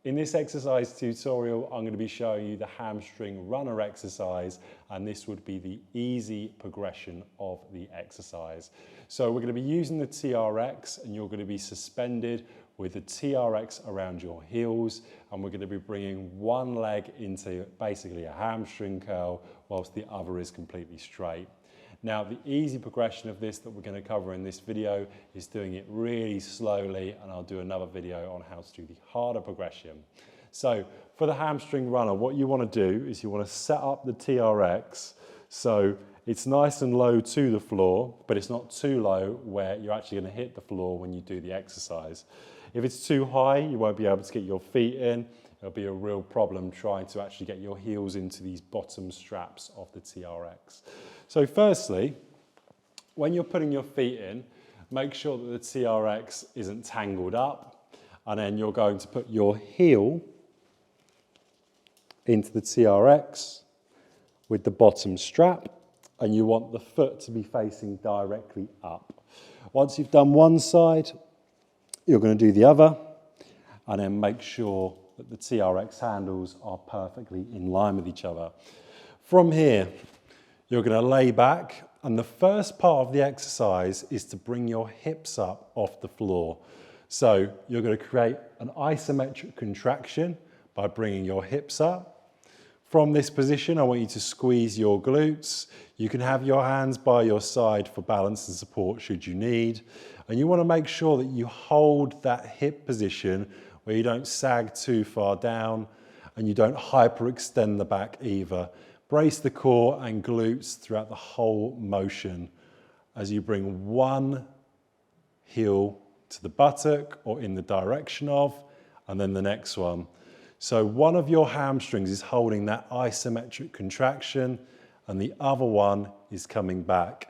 In this exercise tutorial, I'm going to be showing you the hamstring runner exercise, and this would be the easy progression of the exercise. So we're going to be using the TRX, and you're going to be suspended with the TRX around your heels, and we're going to be bringing one leg into basically a hamstring curl whilst the other is completely straight. Now, the easy progression of this that we're going to cover in this video is doing it really slowly, and I'll do another video on how to do the harder progression. So for the hamstring runner, what you want to do is you want to set up the TRX so it's nice and low to the floor, but it's not too low where you're actually going to hit the floor when you do the exercise. If it's too high, you won't be able to get your feet in. It'll be a real problem trying to actually get your heels into these bottom straps of the TRX. So firstly, when you're putting your feet in, make sure that the TRX isn't tangled up, and then you're going to put your heel into the TRX with the bottom strap, and you want the foot to be facing directly up. Once you've done one side, you're going to do the other, and then make sure that the TRX handles are perfectly in line with each other. From here, you're going to lay back, and the first part of the exercise is to bring your hips up off the floor. So you're going to create an isometric contraction by bringing your hips up. From this position, I want you to squeeze your glutes. You can have your hands by your side for balance and support should you need. And you want to make sure that you hold that hip position where you don't sag too far down and you don't hyperextend the back either. Brace the core and glutes throughout the whole motion as you bring one heel to the buttock or in the direction of, and then the next one. So one of your hamstrings is holding that isometric contraction and the other one is coming back.